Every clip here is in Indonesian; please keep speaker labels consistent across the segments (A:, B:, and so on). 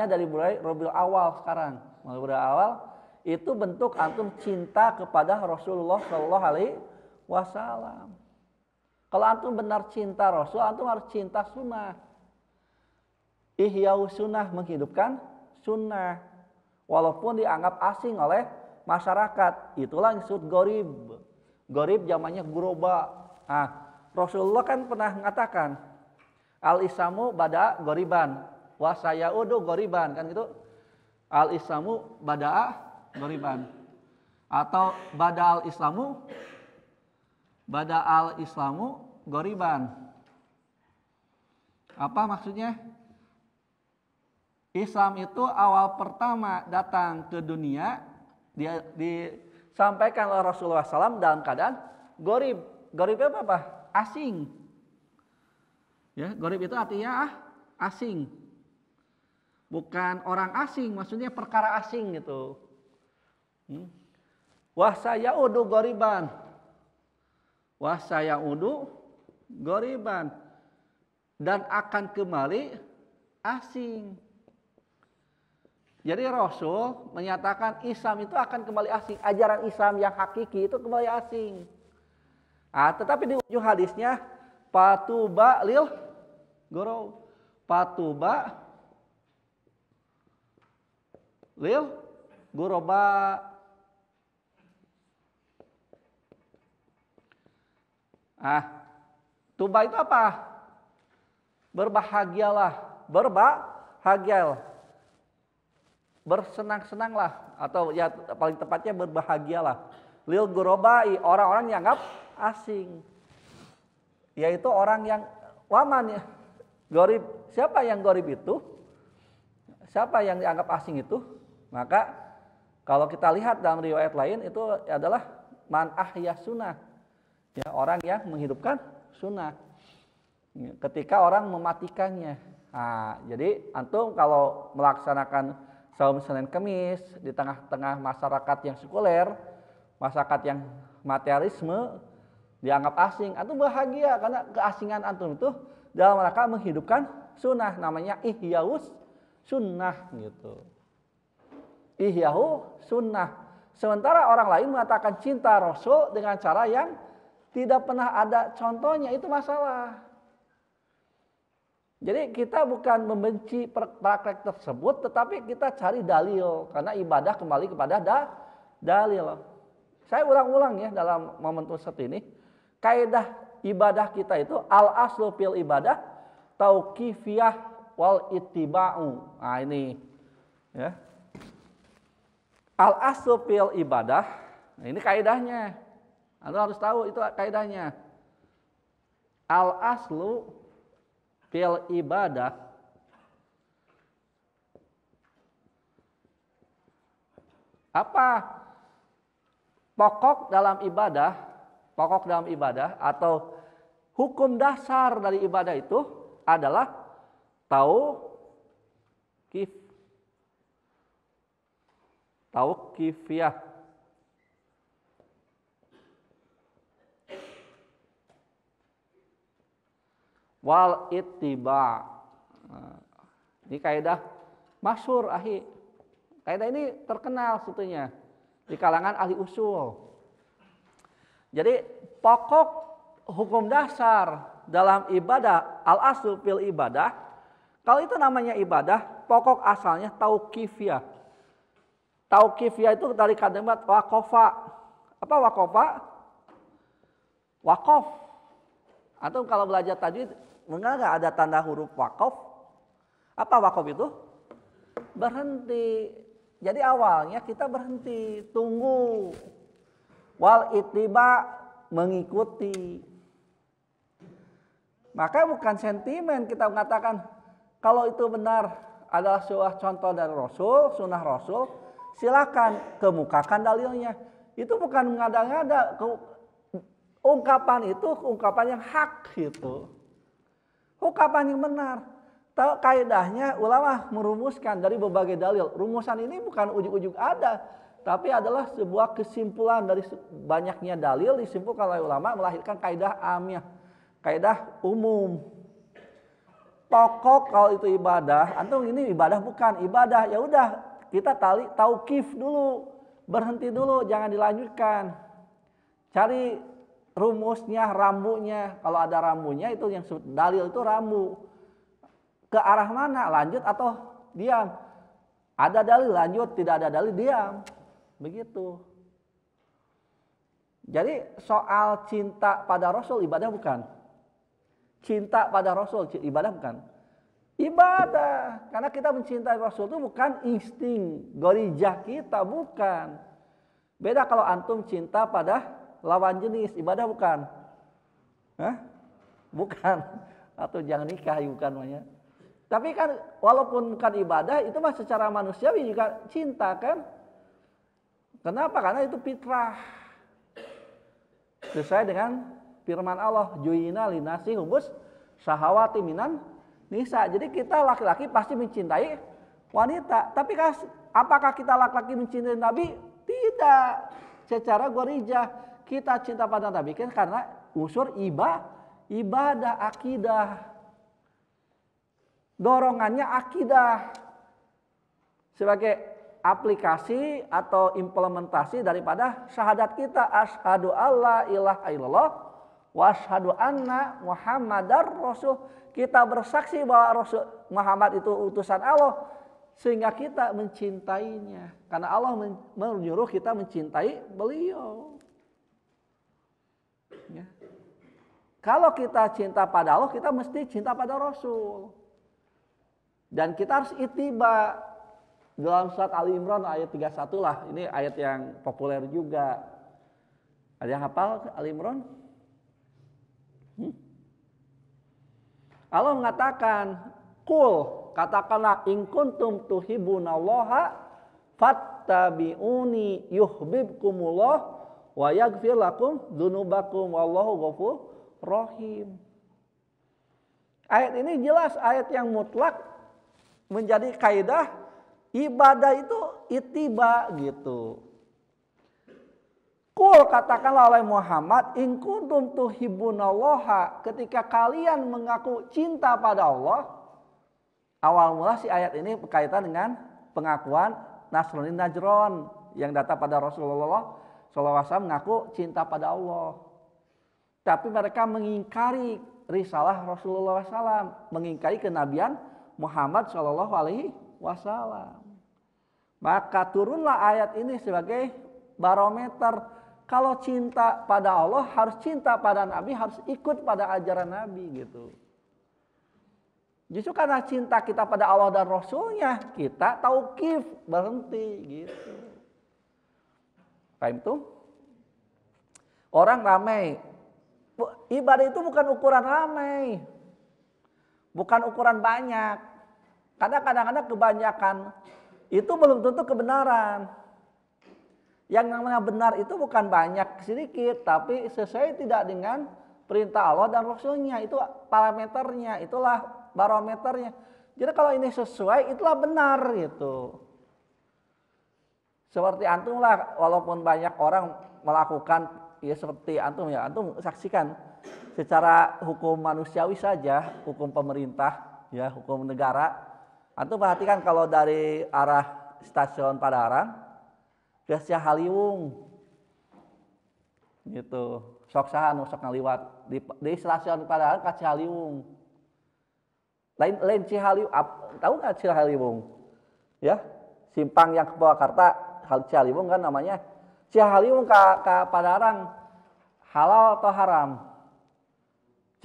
A: dari mulai Rabiul Awal sekarang. Rabiul Awal itu bentuk antum cinta kepada Rasulullah Shallallahu Alaihi Wasallam. Kalau antum benar cinta Rasul, antum harus cinta sunnah. Ihya'us sunnah, menghidupkan sunnah. Walaupun dianggap asing oleh masyarakat. Itulah yang disebut gorib. Gorib zamannya guroba. Nah, Rasulullah kan pernah mengatakan, al-islamu bada goriban, wa sayaudu goriban, kan gitu. Al-islamu bada goriban. Atau bada al-islamu goriban. Apa maksudnya? Islam itu awal pertama datang ke dunia dia disampaikan oleh Rasulullah SAW dalam keadaan gorib. Gorib itu apa? Asing. Ya, gorib itu artinya asing. Bukan orang asing, maksudnya perkara asing gitu. Wasayaudu goriban. Wasayaudu goriban. Dan akan kembali asing. Jadi Rasul menyatakan Islam itu akan kembali asing. Ajaran Islam yang hakiki itu kembali asing. Tetapi di ujung hadisnya, patuba lil gorow. Patuba lil goroba. Tuba itu apa? Berbahagialah. Berbahagialah. Bersenang-senanglah, atau ya paling tepatnya berbahagialah. Lil gurobai, orang-orang yang anggap asing, yaitu orang yang waman ya. Gorib, siapa yang gorib itu? Siapa yang dianggap asing itu? Maka kalau kita lihat dalam riwayat lain itu adalah man ahya sunnah, ya, orang yang menghidupkan sunnah ketika orang mematikannya. Jadi antum kalau melaksanakan saum Senin Kemis di tengah-tengah masyarakat yang sekuler, masyarakat yang materialisme, dianggap asing, antum bahagia karena keasingan antum itu dalam rangka menghidupkan sunnah, namanya ihya'us sunnah gitu. Ihya'u sunnah. Sementara orang lain mengatakan cinta Rasul dengan cara yang tidak pernah ada contohnya, itu masalah. Jadi kita bukan membenci praktek tersebut, tetapi kita cari dalil. Karena ibadah kembali kepada dalil. Saya ulang-ulang ya dalam momentum seperti ini. Kaidah ibadah kita itu al-aslu fil ibadah tauqifiyah wal ittiba'u. Ini ya. Al-aslu fil ibadah. Ini kaidahnya. Anda harus tahu itu kaidahnya. Al-aslu fil ibadah apa? Pokok dalam ibadah atau hukum dasar dari ibadah itu adalah tauqifiyah. Wal ittiba. Ini kaidah masyhur ahi. Kaidah ini terkenal sebetulnya di kalangan ahli usul. Jadi pokok hukum dasar dalam ibadah, al-aslu fil ibadah, kalau itu namanya ibadah, pokok asalnya tauqifiyah. Tauqifiyah itu dari kalimat waqafa. Apa waqafa? Waqaf. Atau kalau belajar tajwid, enggak ada tanda huruf waqaf. Apa waqaf itu? Berhenti. Jadi awalnya kita berhenti, tunggu. Wal ittiba, mengikuti. Maka bukan sentimen kita mengatakan kalau itu benar adalah sebuah contoh dari Rasul, sunnah Rasul, silakan kemukakan dalilnya. Itu bukan mengada-ngada. Ungkapan itu ungkapan yang hak gitu. Ungkapan yang benar. Tahu kaidahnya ulama merumuskan dari berbagai dalil. Rumusan ini bukan ujug-ujug ada, tapi adalah sebuah kesimpulan dari banyaknya dalil disimpulkan oleh ulama melahirkan kaidah amiyah, kaidah umum. pokok kalau itu ibadah, antum ini ibadah bukan ibadah, ya udah kita tauqif dulu, berhenti dulu, jangan dilanjutkan. Cari rumusnya, rambunya. Kalau ada rambunya itu yang dalil itu rambu. Ke arah mana? Lanjut atau diam? Ada dalil lanjut, tidak ada dalil diam. Begitu. Jadi soal cinta pada Rasul ibadah bukan? Cinta pada Rasul ibadah bukan? Ibadah. Karena kita mencintai Rasul itu bukan insting, gorijah kita, bukan. Beda kalau antum cinta pada lawan jenis, ibadah bukan? Hah? Bukan. Atau jangan nikah, bukan namanya. Tapi kan walaupun bukan ibadah, itu mah secara manusiawi juga cinta kan? Kenapa? Karena itu fitrah. Sesuai dengan firman Allah, Juyina linasi hubus syahawati minan nisa. Jadi kita laki-laki pasti mencintai wanita. Tapi apakah kita laki-laki mencintai Nabi? Tidak. Secara gorijah kita cinta pada Nabi kan karena unsur ibadah, akidah. Dorongannya akidah. Sebagai aplikasi atau implementasi daripada syahadat kita, asyhadu alla ilaha illallah wa asyhadu anna muhammadar rasul. Kita bersaksi bahwa Rasul Muhammad itu utusan Allah sehingga kita mencintainya karena Allah menyuruh kita mencintai beliau. Ya. Kalau kita cinta pada Allah, kita mesti cinta pada Rasul. Dan kita harus ittiba. Dalam surat Ali Imran ayat 31 lah. Ini ayat yang populer juga. Ada yang hafal Ali Imran? Allah mengatakan, "Qul," katakanlah, "in kuntum tuhibbunallaha fattabi'uni yuhibbukumullah wa yaghfir lakum dzunubakum wallahu ghafurur rahim." Ayat ini jelas ayat yang mutlak menjadi kaidah ibadah itu ittiba gitu. Qul, katakanlah oleh Muhammad, in kuntum tuhibbunallaha, ketika kalian mengaku cinta pada Allah. Awal mula si ayat ini berkaitan dengan pengakuan Nasrani Najron yang datang pada Rasulullah SAW mengaku cinta pada Allah. Tapi mereka mengingkari risalah Rasulullah SAW, mengingkari kenabian Muhammad SAW. Maka turunlah ayat ini sebagai barometer. Kalau cinta pada Allah harus cinta pada Nabi, harus ikut pada ajaran Nabi gitu. Justru karena cinta kita pada Allah dan Rasulnya, kita tauqif, berhenti gitu. Paham itu? Orang ramai. Ibadah itu bukan ukuran ramai. Bukan ukuran banyak. Karena kadang-kadang kebanyakan itu belum tentu kebenaran. Yang namanya benar itu bukan banyak sedikit, tapi sesuai tidak dengan perintah Allah dan Rasulnya. Itu parameternya, itulah barometernya. Jadi kalau ini sesuai, itulah benar gitu. Seperti antum lah, walaupun banyak orang melakukan ya seperti antum ya, antum saksikan secara hukum manusiawi saja, hukum pemerintah, ya hukum negara. Antum perhatikan kalau dari arah stasiun Padalarang ke Cihaliwung gitu, sok saha nu sok ngaliwat di stasiun Padalarang ke Cihaliwung. Lain Cihaliwung, tahu nggak Cihaliwung? Ya, simpang yang ke Purwakarta, Cihaliwung kan namanya. Cihaliwung ke Padalarang halal atau haram?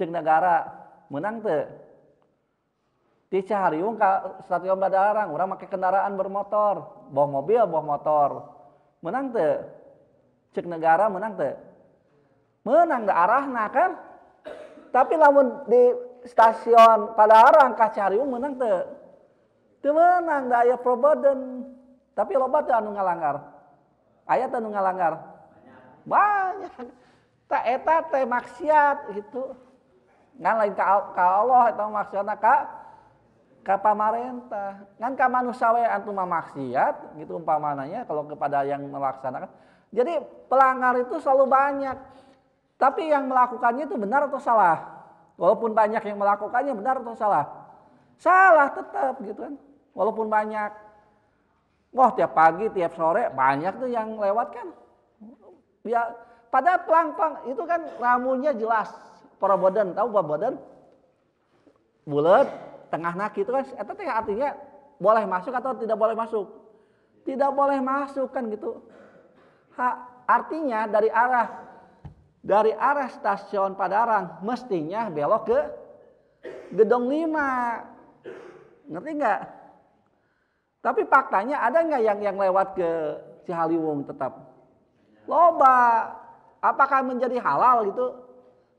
A: Cek negara menang teu? Di Cihaliwung ke stasiun Padalarang, orang pakai kendaraan bermotor, bawa mobil, bawa motor. Menang teu? Cek negara menang teu? Menang da arahna kan? Tapi lamun di stasiun Padalarang ka Cihaliwung menang teu? Teu menang, da aya proboden. Tapi loba teu anu ngalanggar. Aya teu anu ngalanggar? Banyak. Ta eta teh maksiat gitu. Ngan lain ka Allah eta maksiatna ka pamarentah. Ngan ka manusia we antum maksiat gitu umpamananya kalau kepada yang melaksanakan. Jadi pelanggar itu selalu banyak. Tapi yang melakukannya itu benar atau salah? Walaupun banyak yang melakukannya, benar atau salah? Salah tetap gitu kan. Walaupun banyak. Wah, tiap pagi, tiap sore banyak tuh yang lewat kan. Ya, padahal pelang-pelang itu kan ramunya jelas. Poroboden, tahu poroboden? Bulat, tengah nak itu kan. Itu artinya boleh masuk atau tidak boleh masuk. Tidak boleh masuk kan gitu. Artinya dari arah stasiun Padalarang mestinya belok ke Gedung 5. Ngerti nggak? Tapi faktanya ada nggak yang lewat ke Cihaliwung tetap? Loba. Apakah menjadi halal gitu?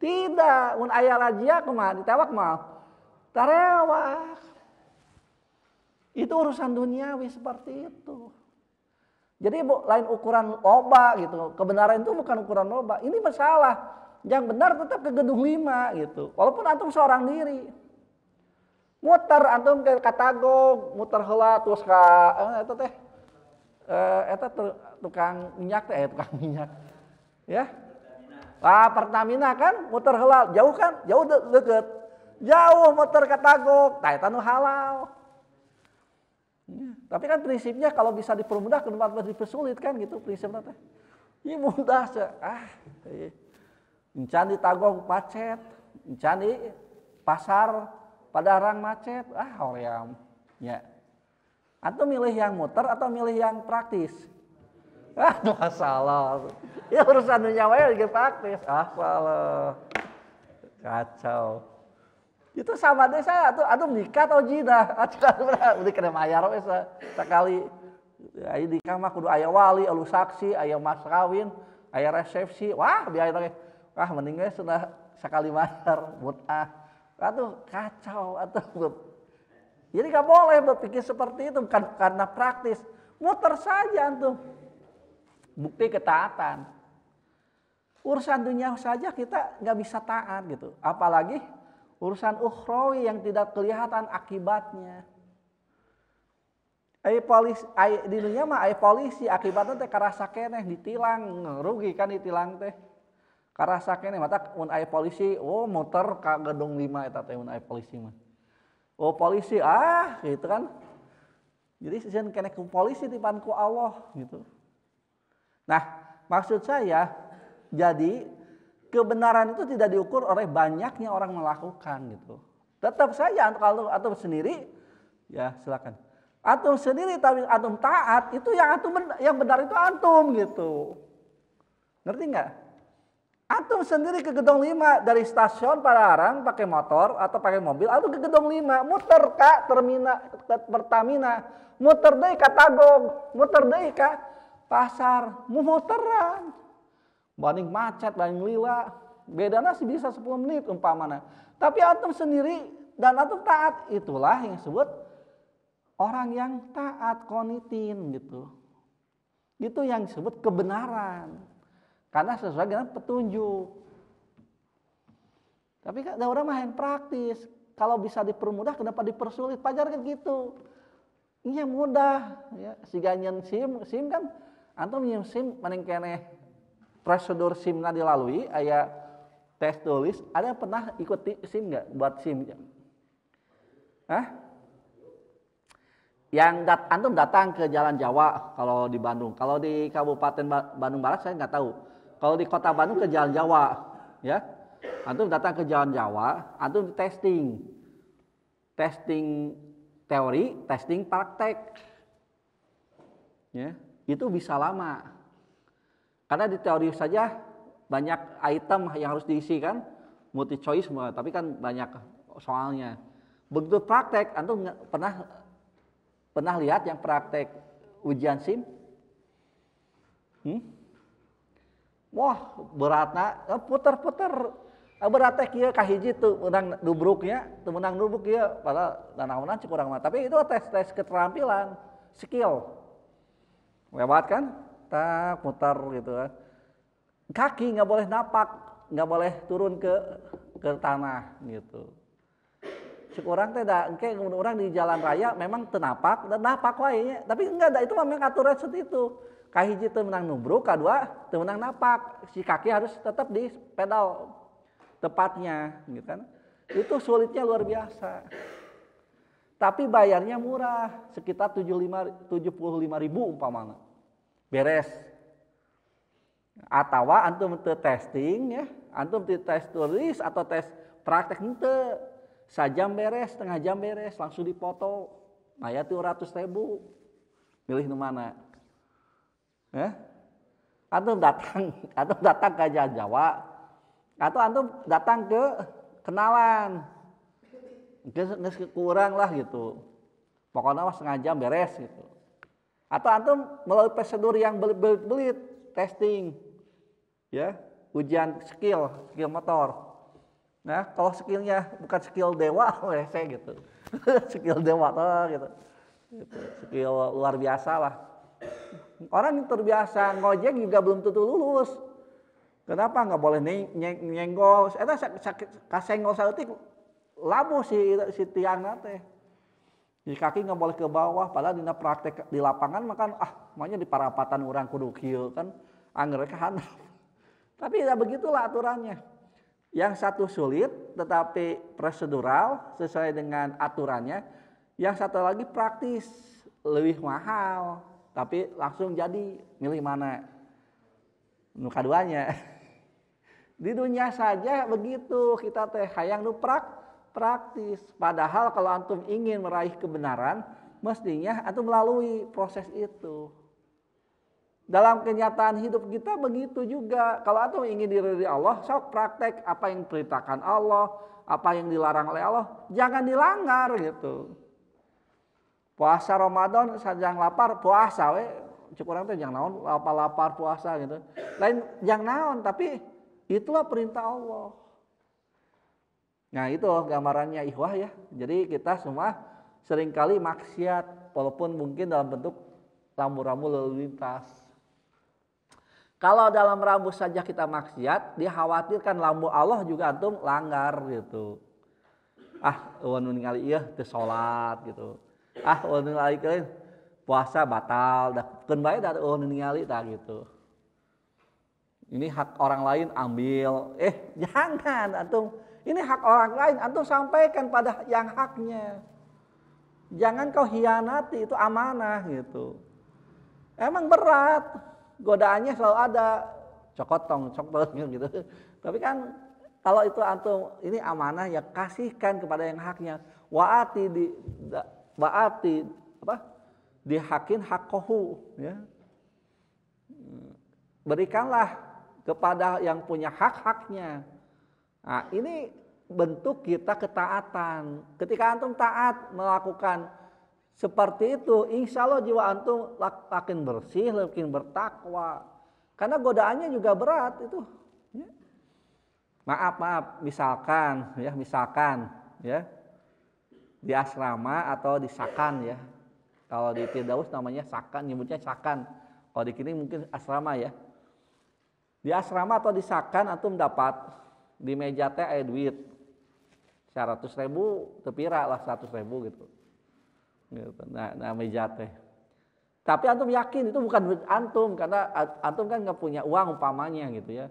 A: Tidak. Mun aya razia kumaha ditewak mah? Tarewak. Itu urusan duniawi seperti itu. Jadi lain ukuran loba gitu. Kebenaran itu bukan ukuran loba. Ini masalah. Yang benar tetap ke Gedung 5 gitu. Walaupun antum seorang diri. Muter antum ke Katagog, muter heula terus ka eta teh tukang minyak teh tukang minyak. Ya. Pertamina kan muter heula, jauh kan? Jauh deket. Jauh muter Katagog, tah eta nu halal. Ya. Tapi kan prinsipnya kalau bisa dipermudah kenapa dipersulit kan gitu prinsipnya teh. Ini mudah encan di Tagog macet, encan di pasar Padalarang macet, hoream. Ya. Atau milih yang muter atau milih yang praktis? Masalah. Ya urusan dunia wae ge praktis. Salah. Kacau. Itu sama deh saya atuh nikah atau jidah. Udah kena mayar we sakali. Aya nikah mah kudu aya wali, elu saksi, aya mas kawin, aya resepsi. Wah, biaya teh. Mending we sudah sakali mayar mut'ah. Aduh kacau, jadi gak boleh berpikir seperti itu, bukan karena praktis. Muter saja tuh, bukti ketaatan. Urusan dunia saja kita gak bisa taat gitu, apalagi urusan ukhrawi yang tidak kelihatan akibatnya. Di dunia mah polisi akibatnya teh karasa keneh ditilang, rugi kan ditilang teh. Karasa keneh mata mun aya polisi, muter ka Gedung 5 eta teh mun aya polisi mah. Polisi gitu kan. Jadi sieun keneh ku polisi tipan ku Allah gitu. Nah, maksud saya jadi kebenaran itu tidak diukur oleh banyaknya orang melakukan gitu. Tetap saja kalau antum sendiri ya silakan. Antum sendiri tapi antum taat itu yang benar itu antum gitu. Ngerti enggak? Antum sendiri ke Gedung 5 dari stasiun Padalarang pakai motor atau pakai mobil, atau ke Gedung 5 muter ka terminal Pertamina, muter deui ka Tagog, muter deui ka pasar, muteran. Banding macet, banding lila, bedana sih bisa 10 menit umpamana. Tapi antum sendiri dan antum taat, itulah yang disebut orang yang taat qanitin gitu. Itu yang disebut kebenaran. Karena sesuai dengan petunjuk. Tapi kan ada orang mah yang praktis. Kalau bisa dipermudah, kenapa dipersulit? Pajar kan gitu. Ini yang mudah. Ya. Siga nyen SIM kan, antum nyen SIM maning keneh prosedur SIM nggak dilalui, aya tes tulis. Ada yang pernah ikut SIM nggak buat SIM? Yang antum datang ke Jalan Jawa kalau di Bandung. Kalau di Kabupaten Bandung Barat saya nggak tahu. Kalau di Kota Bandung ke Jalan Jawa, ya, antum datang ke Jalan Jawa, antum testing teori, testing praktek, ya, itu bisa lama. Karena di teori saja banyak item yang harus diisi kan, multi choice semua, tapi kan banyak soalnya. Begitu praktek, antum pernah lihat yang praktek ujian SIM? Wah, beratna puter-puter. Beratnya kieu kahiji tuh menang nubruknya, teu menang nubruk kieu padahal naon cek urang mah. Tapi itu tes keterampilan, skill. Lewat kan? Tak putar gitu kan. Kaki nggak boleh napak, nggak boleh turun ke tanah gitu. Cek urang teh da engke urang di jalan raya memang teu napak dan napak wae nya. Tapi enggak ada itu memang aturan seperti itu. Kahiji teu menang nubruk, kadua teu menang napak. Si kaki harus tetap di pedal tepatnya, gitu kan. Itu sulitnya luar biasa. Tapi bayarnya murah, sekitar 75.000 umpamanya. Beres. Atau antum teu testing ya, antum teu tes tulis atau tes praktek henteu. Sajam beres, setengah jam beres, langsung dipoto. Maya 200.000. Milih nu mana? Ya? Antum datang ke Jawa, atau antum datang ke kenalan. Geus kurang lah gitu. Pokoknya setengah jam beres gitu. Atau antum melalui prosedur yang belit-belit, testing. Ya, ujian skill motor. Nah, kalau skillnya bukan skill dewa, saya gitu. Skill dewa tuh gitu. Skill luar biasa lah. Orang yang terbiasa ngojek juga belum tentu lulus. Kenapa nggak boleh nyenggol? Eta kasenggol saeutik labuh si tiang nate. Di kaki nggak boleh ke bawah. Padahal dina praktek di lapangan makan maunya di parapatan orang kudu kieu kan angger ka handap. Tapi ya begitulah aturannya. Yang satu sulit tetapi prosedural sesuai dengan aturannya. Yang satu lagi praktis lebih mahal. Tapi langsung jadi milih mana? Nu kaduanya. Di dunia saja begitu kita teh hayang nu praktis. Padahal kalau antum ingin meraih kebenaran, mestinya antum melalui proses itu. Dalam kenyataan hidup kita begitu juga. Kalau antum ingin diridhoi Allah, sok praktek apa yang diperintahkan Allah, apa yang dilarang oleh Allah, jangan dilanggar gitu. Puasa Ramadan sajang lapar puasa we, cuk urang teh jang naon lapar puasa gitu. Lain jang naon, tapi itulah perintah Allah. Nah, itu gambarannya ikhwah ya. Jadi kita semua seringkali maksiat walaupun mungkin dalam bentuk rambu-rambu lalu lintas. Kalau dalam rambu saja kita maksiat, dikhawatirkan lampu Allah juga antum langgar gitu. Ulun ningali ieu teu salat gitu. Ulun ningali keun puasa batal, dah keun bae da ulun ningali tah gitu. Ini hak orang lain ambil. Jangan antum. Ini hak orang lain, antum sampaikan pada yang haknya. Jangan kau hianati, itu amanah gitu. Emang berat. Godaannya selalu ada, cokotong gitu. Tapi kan kalau itu antum ini amanah ya kasihkan kepada yang haknya. Dihakin hakohu ya. Berikanlah kepada yang punya hak-haknya. Nah, ini bentuk kita ketaatan. Ketika antum taat melakukan seperti itu, insya Allah jiwa antum makin bersih, makin bertakwa. Karena godaannya juga berat itu. Ya. Maaf, misalkan ya di asrama atau di sakan ya. Kalau di Firdaus namanya sakan, nyebutnya sakan. Kalau di sini mungkin asrama ya. Di asrama atau di sakan antum dapat di meja teh aya duit 100.000, tepira lah 100.000 gitu. Nah meja teh. Tapi antum yakin itu bukan duit antum karena antum kan nggak punya uang umpamanya gitu ya.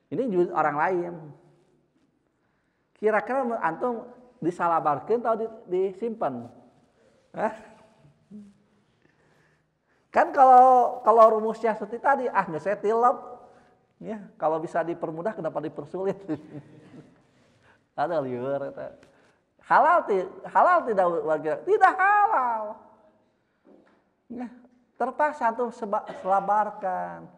A: Ini duit orang lain. Kira-kira antum disalabarkeun atau disimpan? Kan kalau rumusnya seperti tadi, nggak saya tilap. Ya, kalau bisa dipermudah kenapa dipersulit? Ada liur eta. Halal tidak warga, tidak halal. Ya, terpaksa tuh selabarkan.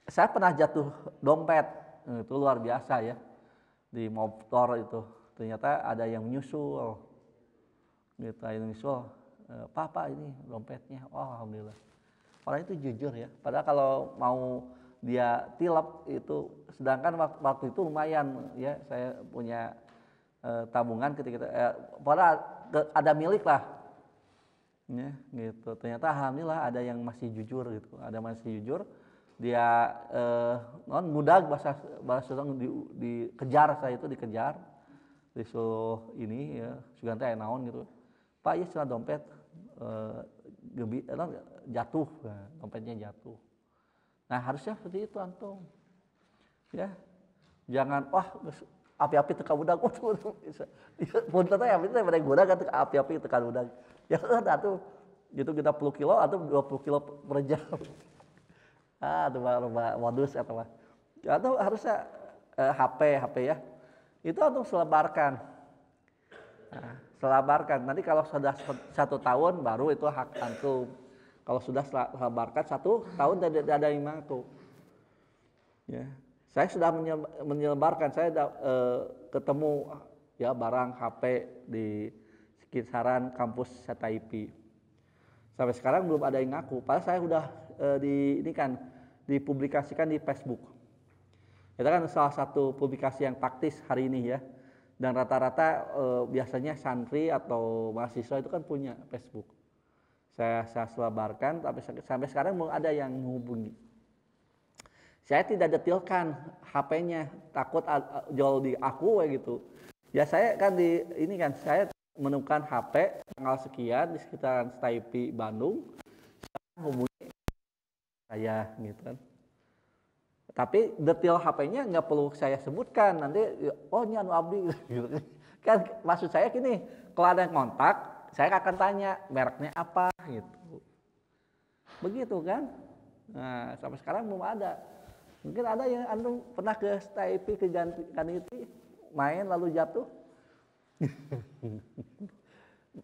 A: Saya pernah jatuh dompet, itu luar biasa ya. Di motor itu ternyata ada yang menyusul. Gitu, yang menyusul. Papa ini dompetnya. Alhamdulillah. Orang itu jujur ya. Padahal kalau mau dia tilap itu, sedangkan waktu itu lumayan ya, saya punya tabungan ketika padahal ada milik lah ya, gitu. Ternyata alhamdulillah ada yang masih jujur gitu, ada masih jujur. Dia budak bahasa dikejar, saya itu dikejar, disuruh ini ya, sugante aya naon gitu. Pak, ya setelah dompet jatuh, dompetnya jatuh. Nah harusnya seperti itu antum, ya jangan api-api tekan budak. Punten teh api teh bade budak kan api-api tekan budak. Ya atuh gitu kita 10 kilo atau 20 kilo per jam. Itu mah modus eta mah. Atau harusnya HP ya. Itu atau selebarkan. Nah, selebarkan. Nanti kalau sudah 1 tahun baru itu hak antum. Kalau sudah selebarkan 1 tahun tidak ada yang ngaku. Ya. Saya sudah menyebarkan, saya ketemu ya barang HP di sekitaran kampus Sataipi. Sampai sekarang belum ada yang ngaku. Padahal saya sudah dipublikasikan di Facebook. Itu kan salah satu publikasi yang praktis hari ini ya. Dan rata-rata biasanya santri atau mahasiswa itu kan punya Facebook. Saya sebarkan, tapi sampai sekarang belum ada yang menghubungi. Saya tidak detilkan HP-nya, takut jual di aku gitu. Ya saya kan saya menemukan HP tanggal sekian di sekitaran Sataipi Bandung. Saya hubungi saya gitu kan. Tapi detail HP-nya nggak perlu saya sebutkan, nanti ini anu abdi gitu. Kan maksud saya gini, kalau ada yang kontak, saya akan tanya mereknya apa gitu. Begitu kan? Nah, sampai sekarang belum ada. Mungkin ada yang antum pernah ke Sataipi ke Ganiti main lalu jatuh.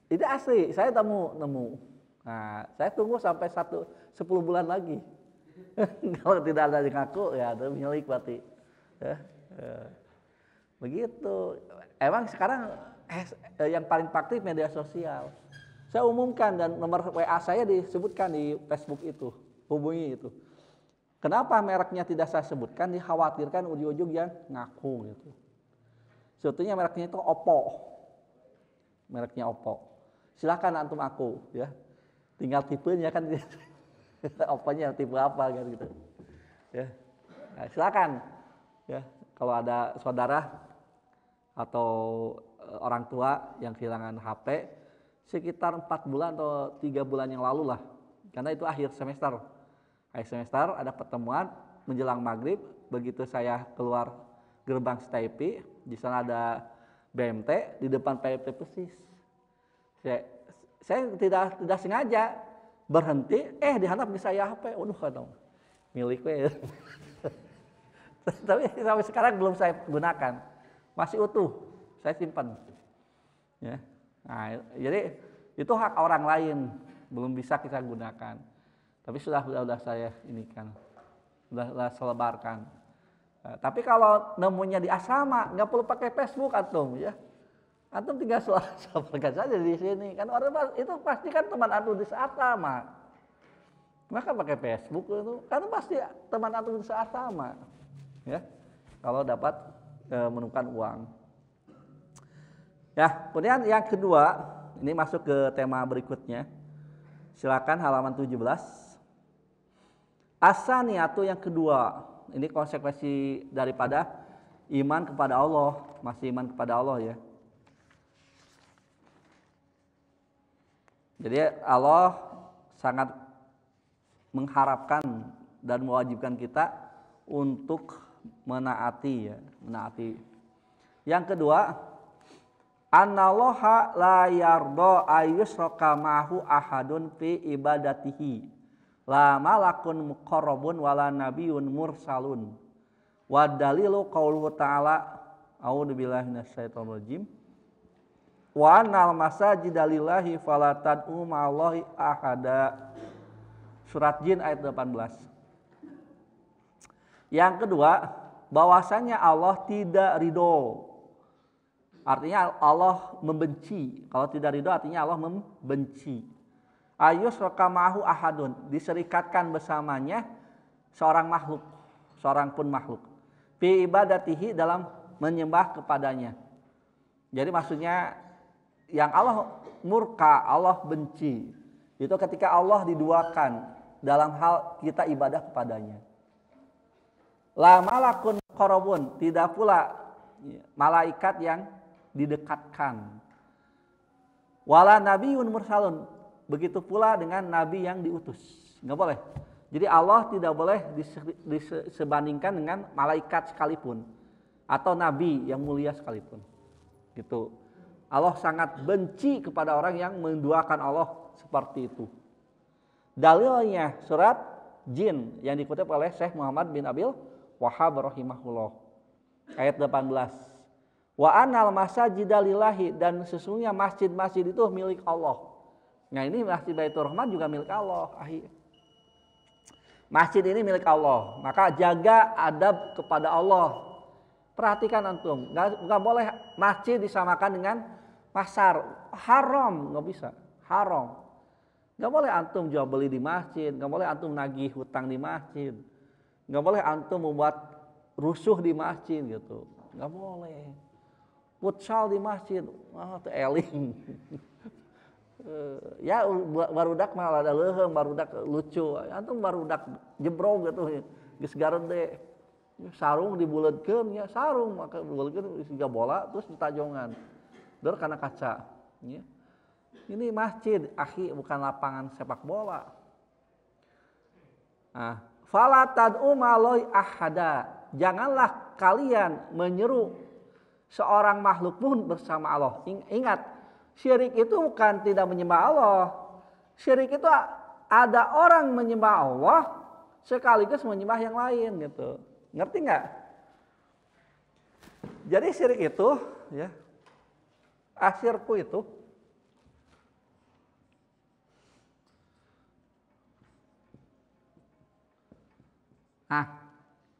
A: Itu asli, saya nemu. Nah, saya tunggu sampai 10 bulan lagi. Kalau tidak ada yang ngaku ya itu milik berarti. Begitu. Emang sekarang yang paling praktis media sosial. Saya umumkan dan nomor WA saya disebutkan di Facebook itu. Hubungi itu. Kenapa mereknya tidak saya sebutkan? Dikhawatirkan ujung-ujung yang ngaku gitu. Sebetulnya mereknya itu Oppo. Mereknya Oppo. Silakan antum aku ya. Tinggal tipenya kan Oppo-nya tipe apa kan gitu. Ya. Nah, silakan ya. Kalau ada saudara atau orang tua yang kehilangan HP sekitar 4 bulan atau 3 bulan yang lalu lah. Karena itu akhir semester. Akhir semester ada pertemuan menjelang maghrib, begitu saya keluar gerbang Sataipi, di sana ada BMT, di depan PMT persis. Saya tidak sengaja berhenti, dihanap di saya HP, waduh kadang milik gue. Tapi sampai sekarang belum saya gunakan, masih utuh, saya simpan. Ya. Nah, jadi itu hak orang lain, belum bisa kita gunakan. Tapi sudah saya sudah selebarkan. Nah, tapi kalau nemunya di asrama, nggak perlu pakai Facebook antum ya. Antum tinggal sebarkan saja di sini. Kan orang itu pasti kan teman antum di asrama. Maka pakai Facebook itu, karena pasti teman antum di asrama. Ya, kalau dapat menemukan uang. Ya, kemudian yang kedua, ini masuk ke tema berikutnya. Silakan halaman 17. As-saniyatu yang kedua, ini konsekuensi daripada iman kepada Allah, masih iman kepada Allah ya. Jadi Allah sangat mengharapkan dan mewajibkan kita untuk menaati. Yang kedua, annallaha la yarda ayyushraka ma'hu ahadun fi ibadatihi. La malakun muqarrabun wala nabiyyun mursalun. Wa dalilu qauluhu ta'ala a'udzu billahi minasyaitonir rajim. Wa annal masajida lillahi fala tad'u ma'allahi ahada. Surat Jin ayat 18. Yang kedua, bahwasanya Allah tidak ridho. Artinya Allah membenci. Kalau tidak ridho artinya Allah membenci. Ayyushraka ma'ahu ahadun, diserikatkan bersamanya seorang makhluk, seorang pun makhluk. Fi ibadatihi, dalam menyembah kepadanya. Jadi maksudnya yang Allah murka, Allah benci, itu ketika Allah diduakan dalam hal kita ibadah kepadanya. La malakun qarabun, tidak pula malaikat yang didekatkan. Wala nabiyyun mursalun, begitu pula dengan nabi yang diutus. Enggak boleh. Jadi Allah tidak boleh disebandingkan dengan malaikat sekalipun. atau nabi yang mulia sekalipun. Gitu. Allah sangat benci kepada orang yang menduakan Allah seperti itu. Dalilnya surat Jin yang dikutip oleh Syekh Muhammad bin Abil Wahhab rahimahullah. Ayat 18. Wa anal masajida lillahi, dan sesungguhnya masjid-masjid itu milik Allah. Nah ini Masjid Baitur Rahman juga milik Allah. Masjid ini milik Allah, maka jaga adab kepada Allah. Perhatikan antum, nggak boleh masjid disamakan dengan pasar. Haram, nggak bisa. Haram. Nggak boleh antum jual beli di masjid, nggak boleh antum nagih hutang di masjid, nggak boleh antum membuat rusuh di masjid gitu, nggak boleh. Futsal di masjid, tuh eling. Ya barudak malah ada leuheung, barudak lucu, antum barudak jebrog gitu, geus garede. Sarung dibuleutkeun ya sarung, maka dibuleutkeun siga bola terus ditajongan. Deur kana kaca, ya. Ini masjid, akhi, bukan lapangan sepak bola. Nah, fala tad'u ma'allahi ahada. Janganlah kalian menyeru seorang makhluk pun bersama Allah. Ingat, syirik itu bukan tidak menyembah Allah. Syirik itu ada orang menyembah Allah sekaligus menyembah yang lain gitu. Ngerti nggak? Jadi syirik itu, ya, asyirku itu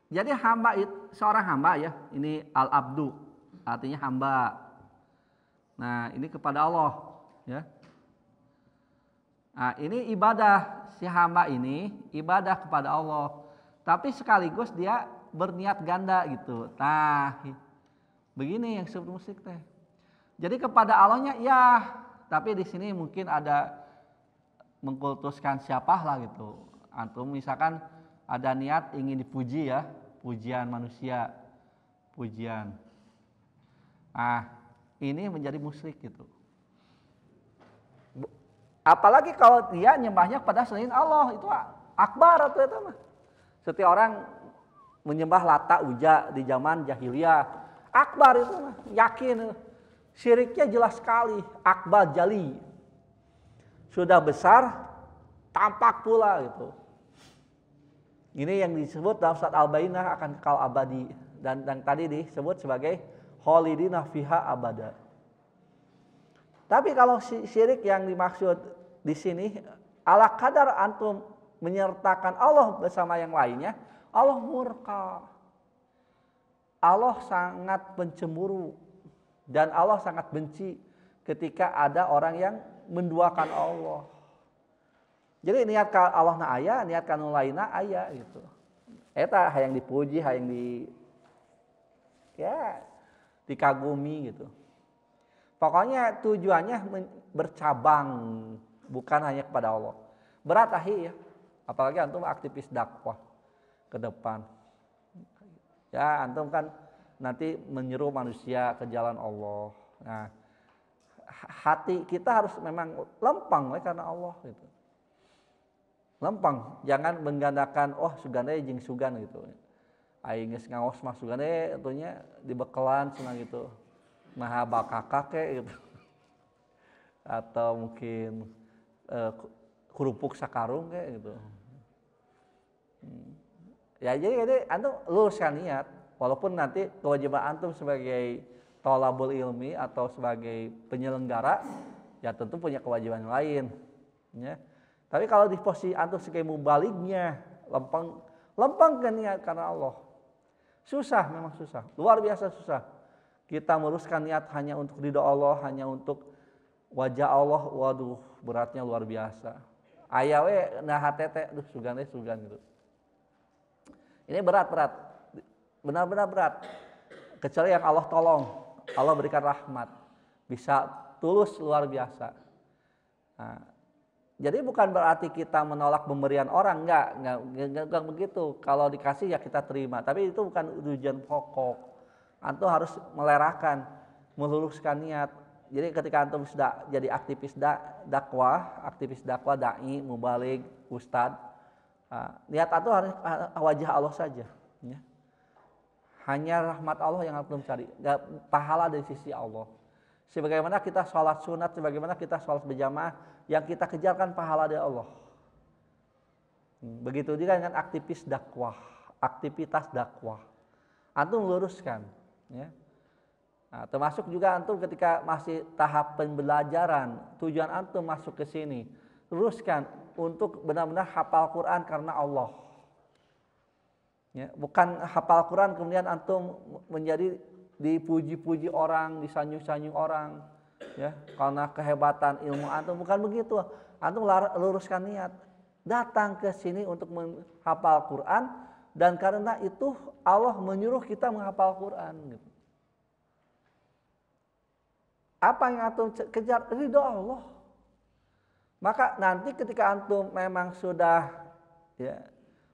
A: jadi hamba itu, seorang hamba ya, ini al-abdu, artinya hamba. Nah, ini kepada Allah, ya. Nah, ini ibadah, si hamba ini ibadah kepada Allah. Tapi sekaligus dia berniat ganda gitu. Nah, begini yang disebut musyrik teh. Jadi kepada Allahnya ya, tapi di sini mungkin ada mengkultuskan siapalah gitu. Antum misalkan ada niat ingin dipuji ya, pujian manusia, pujian. Nah, ini menjadi musyrik gitu. Apalagi kalau dia nyembahnya pada selain Allah, itu akbar atau itu mah. Setiap orang menyembah Lata Uja di zaman jahiliyah, akbar itu mah, yakin syiriknya jelas sekali, akbar jali. Sudah besar, tampak pula gitu. Ini yang disebut dalam surat Al-Bayyinah akan kekal abadi, dan yang tadi disebut sebagai khalidina fiha abada. Tapi kalau syirik yang dimaksud di sini ala kadar antum menyertakan Allah bersama yang lainnya, Allah murka. Allah sangat pencemburu dan Allah sangat benci ketika ada orang yang menduakan Allah. Jadi niat ka Allah na aya, niat ka nu lainna aya gitu. Eta hayang dipuji, hayang dikagumi gitu. Pokoknya tujuannya bercabang, bukan hanya kepada Allah. Berat ahi ya, apalagi antum aktivis dakwah ke depan. Ya antum kan nanti menyeru manusia ke jalan Allah. Nah, hati kita harus memang lempang karena Allah gitu. Lempang, jangan menggandakan sugande jeung sugan gitu. Aing geus ngaos mah sugande atunya dibekelan cenah gitu. Maha bakaka ke gitu. Atau mungkin kerupuk sakarung ke gitu. Ya jadi antum luruskan niat, walaupun nanti kewajiban antum sebagai thalabul ilmi atau sebagai penyelenggara ya tentu punya kewajiban lain ya. Tapi kalau di posisi antum sebagai mubalignya, lempeng ke niat karena Allah. Susah, memang susah. Luar biasa susah. Kita meluruskan niat hanya untuk ridho Allah, hanya untuk wajah Allah, waduh beratnya luar biasa. Aya we nah hatete, sugan gitu. Ini berat. Benar-benar berat. Kecuali yang Allah tolong, Allah berikan rahmat. Bisa tulus luar biasa. Nah, jadi bukan berarti kita menolak pemberian orang, enggak begitu. Kalau dikasih ya kita terima, tapi itu bukan tujuan pokok. Antum harus melerahkan, meluruskan niat. Jadi ketika antum sudah jadi aktivis dakwah, dai, mubalig, ustad, niat antum harus wajah Allah saja. Ya. Hanya rahmat Allah yang antum cari, pahala dari sisi Allah. Sebagaimana kita sholat sunat, sebagaimana kita sholat berjamaah, yang kita kejarkan pahala dari Allah. Begitu juga dengan aktivitas dakwah. Antum luruskan, ya. Nah, termasuk juga antum ketika masih tahap pembelajaran, tujuan antum masuk ke sini, luruskan untuk benar-benar hafal Quran karena Allah. Ya, bukan hafal Quran kemudian antum menjadi dipuji-puji orang, disanjung-sanjung orang, ya, karena kehebatan ilmu antum, bukan begitu. Antum luruskan niat, datang ke sini untuk menghafal Quran, dan karena itu Allah menyuruh kita menghafal Quran. Gitu. Apa yang antum kejar? Ridho Allah. Maka nanti ketika antum memang sudah, ya,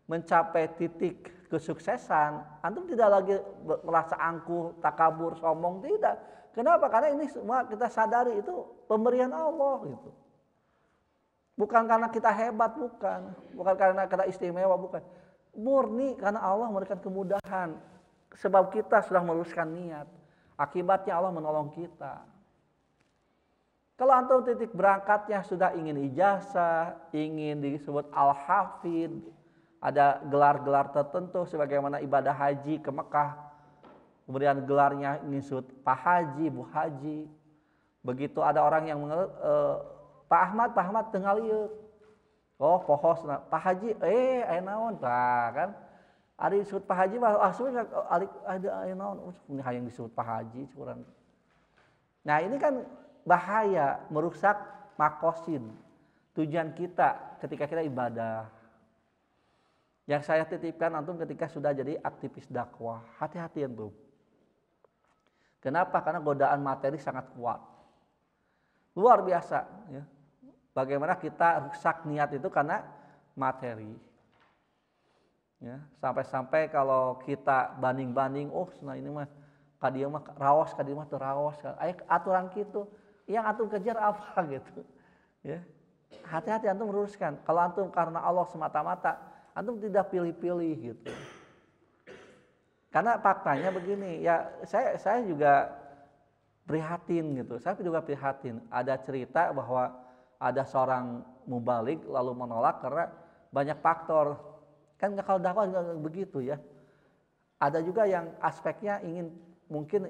A: mencapai titik kesuksesan, antum tidak lagi merasa angkuh, takabur, sombong, tidak. Kenapa? Karena ini semua kita sadari itu pemberian Allah gitu. Bukan karena kita hebat, bukan karena kita istimewa, bukan. Murni karena Allah memberikan kemudahan. Sebab kita sudah meluruskan niat. Akibatnya Allah menolong kita. Kalau antum titik berangkatnya sudah ingin ijazah, ingin disebut al-hafid, ada gelar-gelar tertentu sebagaimana ibadah haji ke Mekah, kemudian gelarnya ingin disebut Pak Haji, Bu Haji. Begitu ada orang yang mengeluh, Pak Ahmad tinggal ieu. Oh, pohos Pak Haji, aya naon tah kan? Ari disebut Pak Haji mah ada aya naon? Ini hayang disebut Pak Haji curang. Nah, ini kan bahaya, merusak makosid. Tujuan kita ketika kita ibadah. Yang saya titipkan antum ketika sudah jadi aktivis dakwah, hati-hati antum. Kenapa? Karena godaan materi sangat kuat. Luar biasa, ya. Bagaimana kita rusak niat itu karena materi. Ya, sampai-sampai kalau kita banding-banding, oh nah ini mah kadieu mah raos, kadieu mah teu raos. Aya aturan kitu, yang antum kejar apa gitu. Ya. Hati-hati antum meluruskan. Kalau antum karena Allah semata-mata, antum tidak pilih-pilih gitu. Karena faktanya begini, ya saya juga prihatin gitu. Saya juga prihatin. Ada cerita bahwa ada seorang mubalik lalu menolak karena banyak faktor. Kan kalau dakwah nggak begitu ya. Ada juga yang aspeknya mungkin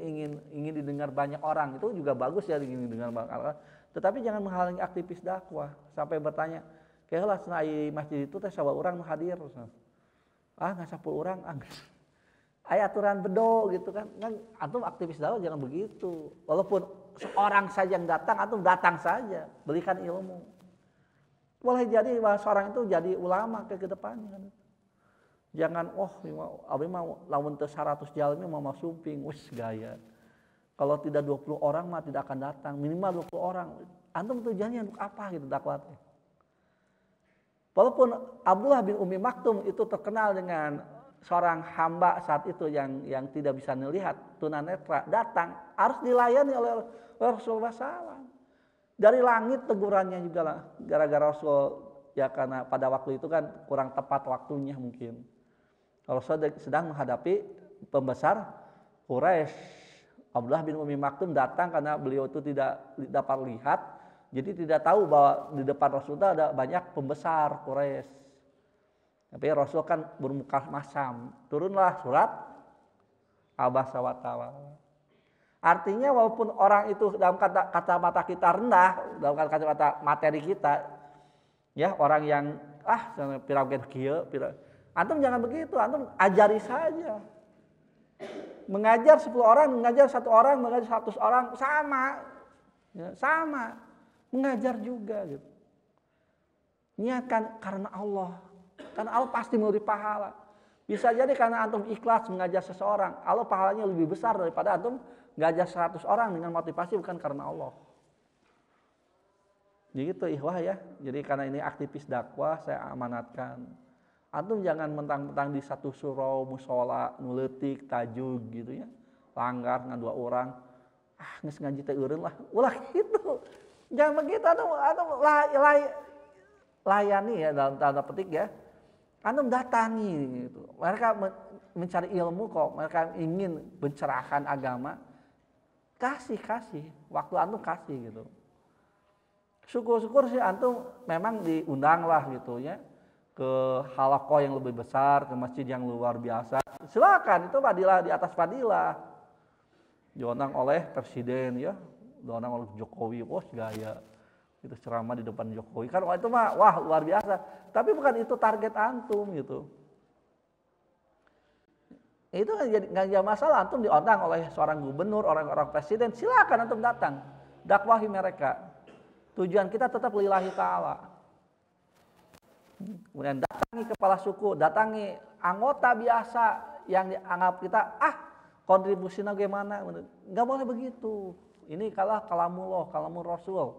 A: ingin didengar banyak orang, itu juga bagus ya, ingin didengar banyak orang. Tetapi jangan menghalangi aktivis dakwah sampai bertanya, kayaklah senai masjid itu teh sawa orang hadir. Nggak 10 orang, aya aturan bedo gitu kan. Antum aktivis dakwah jangan begitu. Walaupun seorang saja yang datang, antum datang saja, berikan ilmu. Boleh jadi seorang itu jadi ulama ke depannya. Jangan abi mah lamun teu 100 jalmi mah sumping, wis gaya. Kalau tidak 20 orang mah tidak akan datang, minimal 20 orang. Antum tujuannya untuk apa gitu dakwahnya? Walaupun Abdullah bin Umi Maktum itu terkenal dengan seorang hamba saat itu yang tidak bisa melihat, tunanetra, datang harus dilayani oleh Rasulullah SAW. Dari langit tegurannya juga lah, gara-gara Rasul ya karena pada waktu itu kan kurang tepat waktunya mungkin. Rasul sedang menghadapi pembesar Quraisy. Abdullah bin Umi Maktum datang karena beliau itu tidak dapat lihat, jadi tidak tahu bahwa di depan Rasul ada banyak pembesar Quraisy. Tapi Rasul kan bermuka masam, turunlah surat Abasa wa Tawalla. Artinya walaupun orang itu dalam kacamata kita rendah, dalam kacamata materi kita, ya orang yang pirang kieu, antum jangan begitu, antum ajari saja. Mengajar 10 orang, mengajar 1 orang, mengajar 100 orang sama. Ya, sama. Mengajar juga gitu. Niatkan karena Allah. Karena Allah pasti memberi pahala. Bisa jadi karena antum ikhlas mengajar seseorang, Allah pahalanya lebih besar daripada antum mengajar 100 orang dengan motivasi bukan karena Allah. Jadi itu ikhwah ya. Jadi karena ini aktivis dakwah saya amanatkan. Antum jangan mentang-mentang di satu surau musola nuletik tajuk gitu ya. Langgar dengan 2 orang. Geus ngaji teh eureun lah. Ulah gitu. Jangan begitu, antum layani ya dalam tanda petik ya. Antum datangi gitu. Mereka mencari ilmu kok, mereka ingin mencerahkan agama. Kasih waktu antum kasih gitu. Syukur-syukur sih antum memang diundang lah gitu ya ke halaqah yang lebih besar, ke masjid yang luar biasa. Silakan, itu fadilah di atas fadilah. Diundang oleh presiden ya, diundang oleh Jokowi, wah gaya. Itu ceramah di depan Jokowi kan, itu mah wah luar biasa. Tapi bukan itu target antum gitu. Itu nggak jadi masalah, antum diundang oleh seorang gubernur, orang-orang presiden, silakan antum datang, dakwahi mereka. Tujuan kita tetap lillahi ta'ala. Kemudian datangi kepala suku, datangi anggota biasa yang dianggap kita kontribusinya bagaimana, nggak boleh begitu. Ini kalamullah, kalamur Rasul,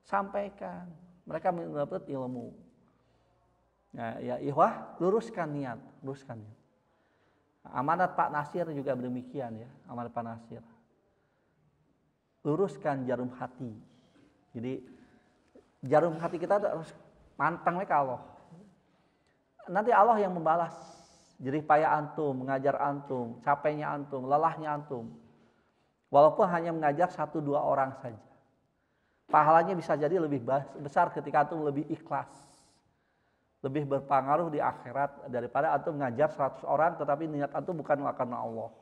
A: sampaikan, mereka mendapat ilmu. Ya ikhwah, luruskan niat. Amanat Pak Nasir juga demikian ya, amanat Pak Nasir. Luruskan jarum hati. Jadi jarum hati kita harus mantang ke Allah. Nanti Allah yang membalas jerih payah antum, mengajar antum, capeknya antum, lelahnya antum. Walaupun hanya mengajar 1-2 orang saja. Pahalanya bisa jadi lebih besar ketika antum lebih ikhlas. Lebih berpengaruh di akhirat daripada antum mengajar 100 orang tetapi niat antum bukan karena Allah.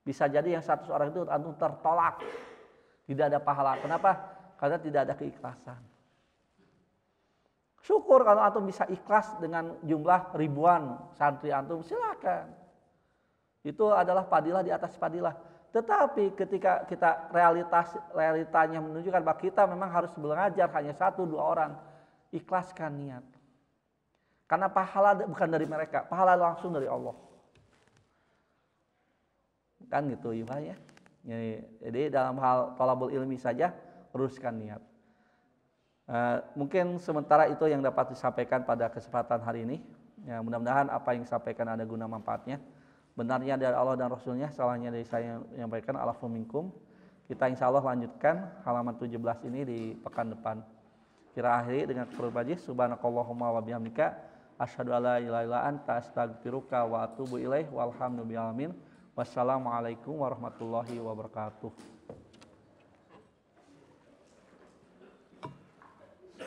A: Bisa jadi yang 100 orang itu antum tertolak. Tidak ada pahala. Kenapa? Karena tidak ada keikhlasan. Syukur kalau antum bisa ikhlas dengan jumlah ribuan santri antum, silakan. Itu adalah fadilah di atas fadilah. Tetapi ketika kita realitanya menunjukkan bahwa kita memang harus belajar hanya 1-2 orang, ikhlaskan niat. Karena pahala bukan dari mereka, pahala langsung dari Allah. Kan gitu ya. Jadi dalam hal thalabul ilmi saja, uruskan niat. Mungkin sementara itu yang dapat disampaikan pada kesempatan hari ini. Ya, mudah-mudahan apa yang disampaikan ada guna manfaatnya. Benarnya dari Allah dan Rasulnya, salahnya dari saya yang menyampaikan. Alafu minkum. Kita insya Allah lanjutkan halaman 17 ini di pekan depan. Kita akhiri dengan kafaratul subhanakallahumma wa bihamdika asyhadu alla ilaha illa anta astaghfiruka wa atubu ilaih walhamdulillahi alamin. Wassalamualaikum warahmatullahi wabarakatuh.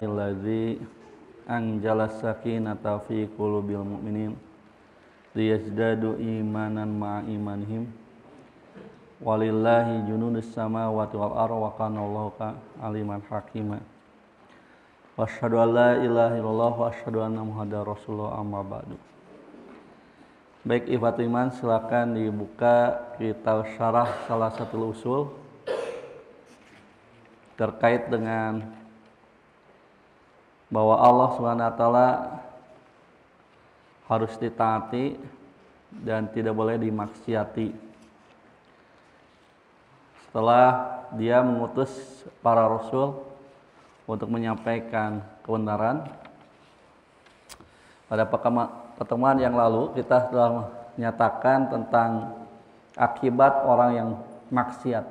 A: Alladzi anjala sakinata fi qulubil mu'minin liyazdadu imanan ma'a imanihim walillahi junudus samawati wal ardi wa kana Allahu aliman hakima wa asyhadu an la ilaha illallah wa asyhadu anna muhammadar rasulullah amma ba'du. Baik ikhwatul iman, silakan dibuka kitab syarah salah satu usul terkait dengan bahwa Allah SWT harus ditaati dan tidak boleh dimaksiati. Setelah dia mengutus para rasul untuk menyampaikan kebenaran, pada pertemuan yang lalu kita telah menyatakan tentang akibat orang yang maksiat.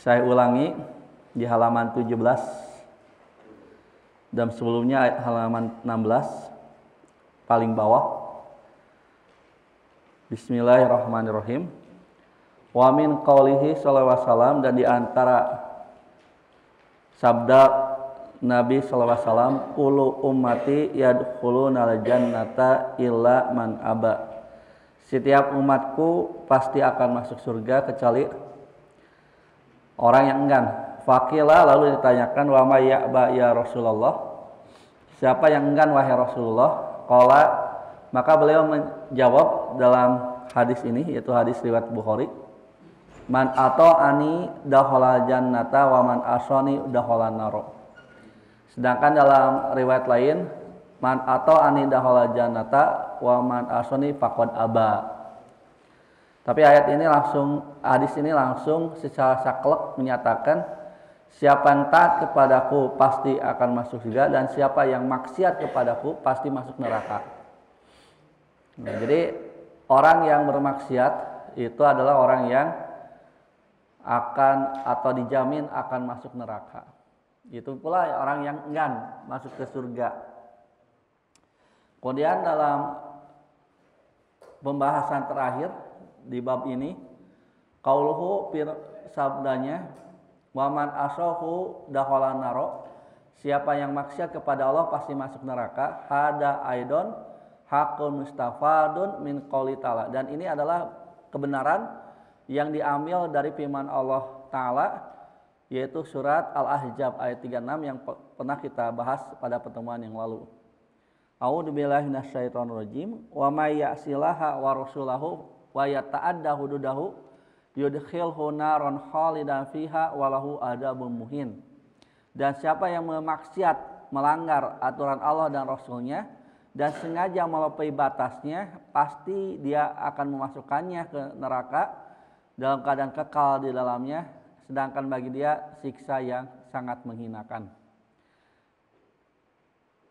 A: Saya ulangi di halaman 17 dan sebelumnya halaman 16 paling bawah. Bismillahirrahmanirrahim. Wa min qaulihi sallallahu alaihi wasallam, dan di antara sabda Nabi sallallahu alaihi wasallam, kullu ummati yadkhuluna al-jannata illa man aba. Setiap umatku pasti akan masuk surga kecuali orang yang enggan. Faqila, lalu ditanyakan, wa may ya'ba ya Rasulullah, siapa yang enggan wahai Rasulullah? Qala, maka beliau menjawab dalam hadis ini, yaitu hadis riwayat Bukhari, man ata'ani dakhala jannata wa man asani dakhala naro. Sedangkan dalam riwayat lain, man ata'ani dakhala jannata wa man asani faqad aba. Tapi hadis ini langsung secara saklek menyatakan siapa yang taat kepadaku pasti akan masuk surga, dan siapa yang maksiat kepadaku pasti masuk neraka. Nah, jadi orang yang bermaksiat itu adalah orang yang akan atau dijamin akan masuk neraka. Itu pula orang yang enggan masuk ke surga. Kemudian dalam pembahasan terakhir di bab ini, qauluhu sabdanya, waman asahu dakhala naro, siapa yang maksiat kepada Allah pasti masuk neraka. Hada aidon hakun mustafadun min qouli ta'ala, dan ini adalah kebenaran yang diambil dari firman Allah Ta'ala, yaitu surat Al-Ahzab ayat 36 yang pernah kita bahas pada pertemuan yang lalu. A'udzubillahi minasyaitonirrajim. Wa may ya'silaha wa rasulahu wa yata'adda hududahu yudkhilhu naron khalidan fiha walahu adzabun muhin. Dan siapa yang memaksiat, melanggar aturan Allah dan Rasulnya dan sengaja melampaui batasnya, pasti dia akan memasukkannya ke neraka dalam keadaan kekal di dalamnya, sedangkan bagi dia siksa yang sangat menghinakan.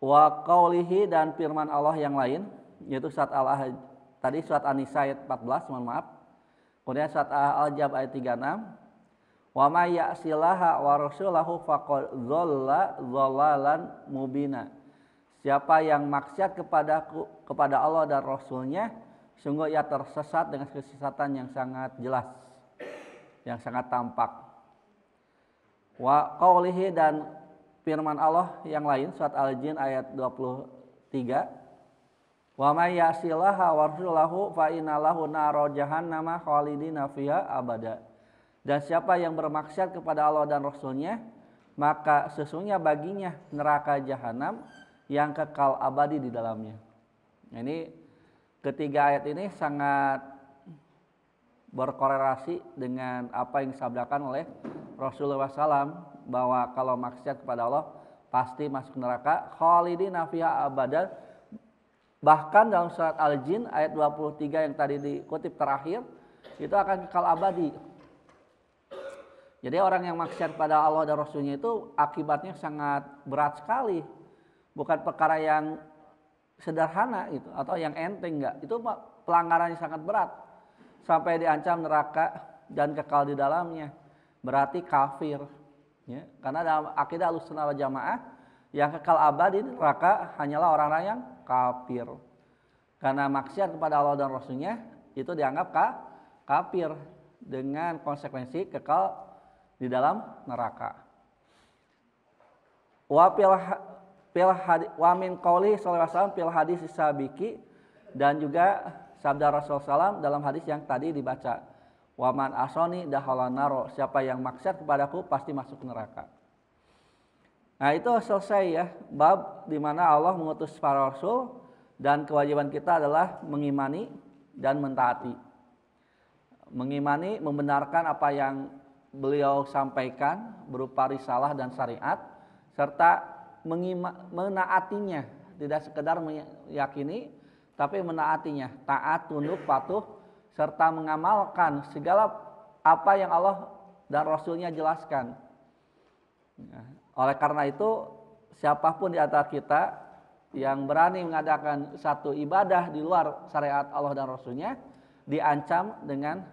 A: Wa qaulihi, dan firman Allah yang lain, yaitu surat tadi surat An-Nisa ayat 14, mohon maaf. Kemudian surat Al-Ahzab ayat 36. Wa may ya'silaha wa rasulahu faqad dhalla dhalalan mubina. Siapa yang maksiat kepada Allah dan Rasulnya, sungguh ia tersesat dengan kesesatan yang sangat jelas, yang sangat tampak. Wa qaulihi, dan firman Allah yang lain surat Al-Jin ayat 23. Wa may ya'silaha wa rasulahu fa innalahu naro jahannama khalidina fiha abada. Dan siapa yang bermaksiat kepada Allah dan Rasulnya, maka sesungguhnya baginya neraka jahanam yang kekal abadi di dalamnya. Nah, ini ketiga ayat ini sangat berkorelasi dengan apa yang disabdakan oleh Rasulullah SAW, bahwa kalau maksiat kepada Allah pasti masuk neraka khalidina fiha abada. Bahkan dalam surat Al-Jin ayat 23 yang tadi dikutip terakhir, itu akan kekal abadi. Jadi orang yang maksiat pada Allah dan Rasulnya itu akibatnya sangat berat sekali. Bukan perkara yang sederhana itu atau yang enteng, enggak. Itu pelanggarannya sangat berat. Sampai diancam neraka dan kekal di dalamnya. Berarti kafir. Ya. Karena dalam akidah Ahlussunnah wal Jamaah, yang kekal abadi di neraka hanyalah orang-orang yang kafir. Karena maksiat kepada Allah dan Rasulnya itu dianggap kafir dengan konsekuensi kekal di dalam neraka. Wa min qauli sallallahu alaihi wasallam fil hadis sabiki, dan juga sabda Rasulullah SAW dalam hadis yang tadi dibaca. Wa man asani dakhala naro, siapa yang maksiat kepadaku pasti masuk neraka. Nah, itu selesai ya bab di mana Allah mengutus para rasul dan kewajiban kita adalah mengimani dan mentaati. Mengimani, membenarkan apa yang beliau sampaikan berupa risalah dan syariat, serta menaatinya, tidak sekedar meyakini tapi menaatinya, taat, tunduk, patuh, serta mengamalkan segala apa yang Allah dan Rasulnya jelaskan. Oleh karena itu, siapapun di antara kita yang berani mengadakan satu ibadah di luar syariat Allah dan Rasulnya diancam dengan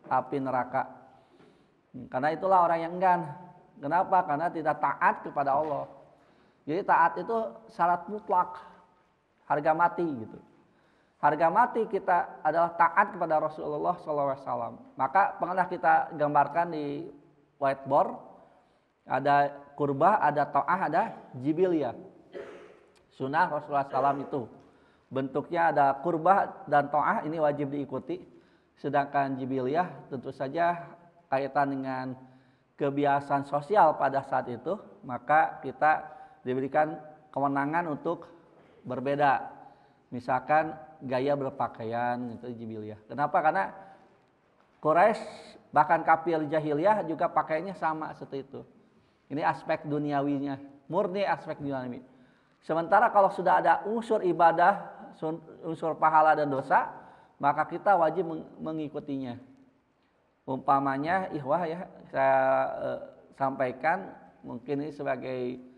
A: api neraka. Karena itulah orang yang enggan. Kenapa? Karena tidak taat kepada Allah. Jadi taat itu syarat mutlak, harga mati gitu. Harga mati kita adalah taat kepada Rasulullah SAW. Maka pernah kita gambarkan di whiteboard, ada kurbah, ada ta'ah, ada jibiliyah. Sunnah Rasulullah SAW itu bentuknya ada kurbah dan ta'ah, ini wajib diikuti. Sedangkan jibiliyah tentu saja kaitan dengan kebiasaan sosial pada saat itu, maka kita diberikan kewenangan untuk berbeda. Misalkan gaya berpakaian itu jibiliyah. Kenapa? Karena Quraisy bahkan kafir jahiliyah juga pakaiannya sama seperti itu. Ini aspek duniawinya, murni aspek duniawi. Sementara kalau sudah ada unsur ibadah, unsur pahala dan dosa, maka kita wajib mengikutinya. Umpamanya ihwah ya, saya sampaikan mungkin ini sebagai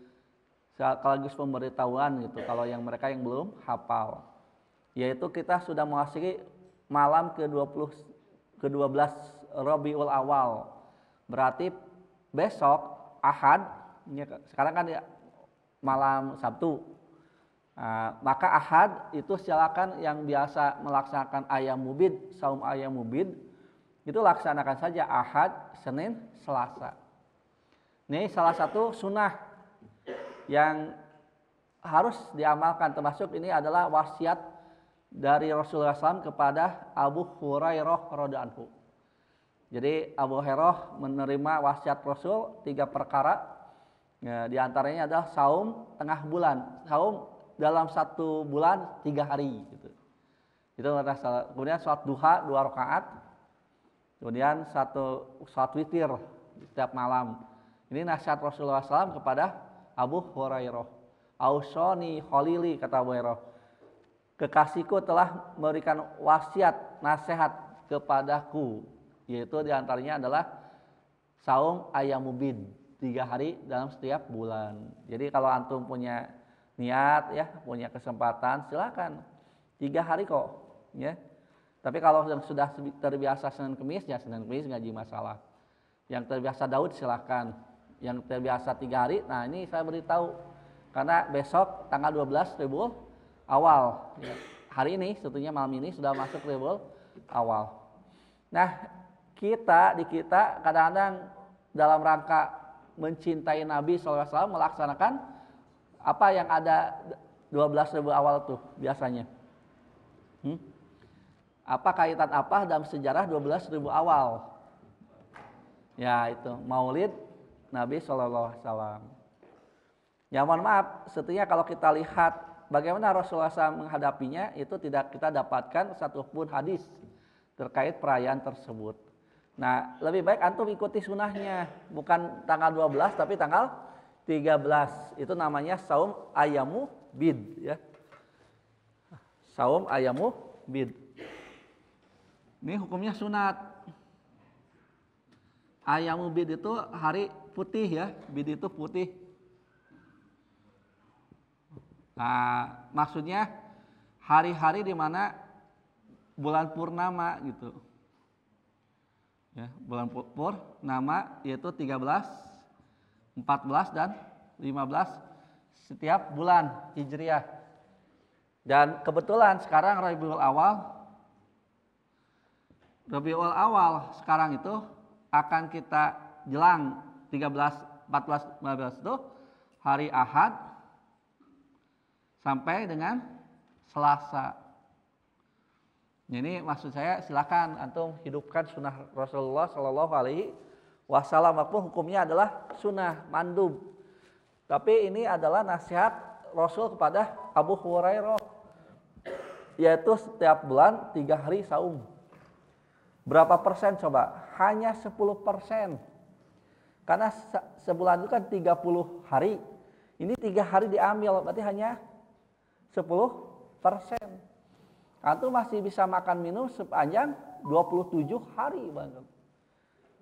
A: sekaligus pemberitahuan gitu kalau yang mereka yang belum hafal. Yaitu kita sudah memasuki malam ke-12 Rabiul Awal. Berarti besok Ahad, sekarang kan malam Sabtu. Maka Ahad itu silakan yang biasa melaksanakan ayyamul bid, saum ayyamul bid, itu laksanakan saja Ahad, Senin, Selasa. Ini salah satu sunnah yang harus diamalkan, termasuk ini adalah wasiat dari Rasulullah SAW kepada Abu Hurairah radhiyallahu anhu. Jadi Abu Hurairah menerima wasiat Rasul 3 perkara. Ya, di antaranya adalah saum tengah bulan, saum dalam 1 bulan 3 hari. Gitu. Itu adalah. Kemudian sholat duha 2 rakaat, kemudian sholat witir setiap malam. Ini nasihat Rasulullah SAW kepada Abu Hurairah. Ausoni khalili, kata Abu Hurairah, kekasihku telah memberikan wasiat nasihat kepadaku, yaitu diantaranya adalah saum ayyamul bid 3 hari dalam setiap bulan. Jadi kalau antum punya niat ya, punya kesempatan, silakan 3 hari kok ya. Tapi kalau yang sudah terbiasa Senin Kemis ya Senin Kemis ngaji masalah. Yang terbiasa Daud silakan. Yang terbiasa 3 hari, nah ini saya beritahu karena besok tanggal 12 Rabiul Awal. Ya. Hari ini, sebetulnya malam ini sudah masuk Rabiul Awal. Nah, kita kadang-kadang dalam rangka mencintai Nabi SAW melaksanakan apa yang ada 12 Rabiul Awal tuh biasanya. Apa kaitan apa dalam sejarah 12 Rabiul Awal? Ya itu Maulid Nabi SAW. Ya mohon maaf, sebetulnya kalau kita lihat bagaimana Rasulullah SAW menghadapinya, itu tidak kita dapatkan satupun hadis terkait perayaan tersebut. Nah, lebih baik antum ikuti sunnahnya, bukan tanggal 12 tapi tanggal 13. Itu namanya saum ayyamul bid ya. Saum ayyamul bid. Ini hukumnya sunat. Ayyamul bid itu hari putih ya, bid itu putih. Nah, maksudnya hari-hari di mana bulan purnama gitu. Ya, bulan purnama yaitu 13, 14 dan 15 setiap bulan Hijriah. Dan kebetulan sekarang Rabiul Awal sekarang itu akan kita jelang 13, 14, 15 itu hari Ahad sampai dengan Selasa. Ini maksud saya silakan antum hidupkan sunnah Rasulullah Shallallahu Alaihi Wasallam. Walaupun hukumnya adalah sunnah mandub, tapi ini adalah nasihat Rasul kepada Abu Hurairah, yaitu setiap bulan 3 hari saum. Berapa persen coba? Hanya 10%. Karena sebulan itu kan 30 hari. Ini 3 hari diambil, berarti hanya 10%. Antum masih bisa makan minum sepanjang 27 hari.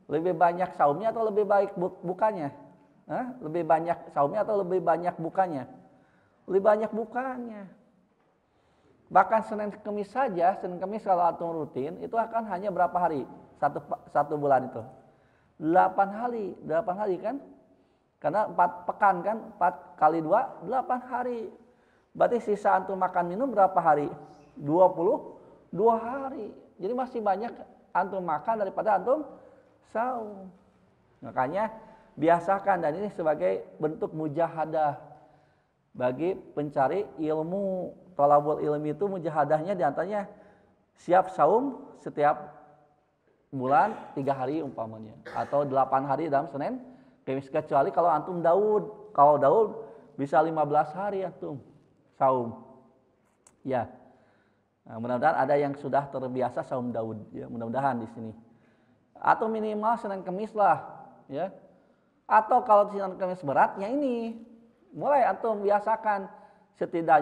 A: Lebih banyak saumnya atau lebih baik bukanya? Lebih banyak saumnya atau lebih banyak bukanya? Lebih banyak bukanya. Bahkan Senin Kemis saja, Senin Kemis kalau antum rutin itu akan hanya berapa hari? Satu bulan itu 8 hari kan? Karena 4 pekan kan, 4 kali 2 8 hari. Berarti sisa antum makan minum berapa hari? 22 hari. Jadi masih banyak antum makan daripada antum saum. Makanya biasakan, dan ini sebagai bentuk mujahadah bagi pencari ilmu. Thalabul ilmi itu mujahadahnya diantaranya siap saum setiap bulan 3 hari umpamanya, atau 8 hari dalam Senin Kemis, kecuali kalau antum Daud. Kalau Daud bisa 15 hari antum saum. Ya. Nah, mudah-mudahan ada yang sudah terbiasa saum Daud ya, mudah-mudahan di sini. Atau minimal Senin Kemis lah, ya. Atau kalau Senin Kemis berat, ya ini mulai antum biasakan setidaknya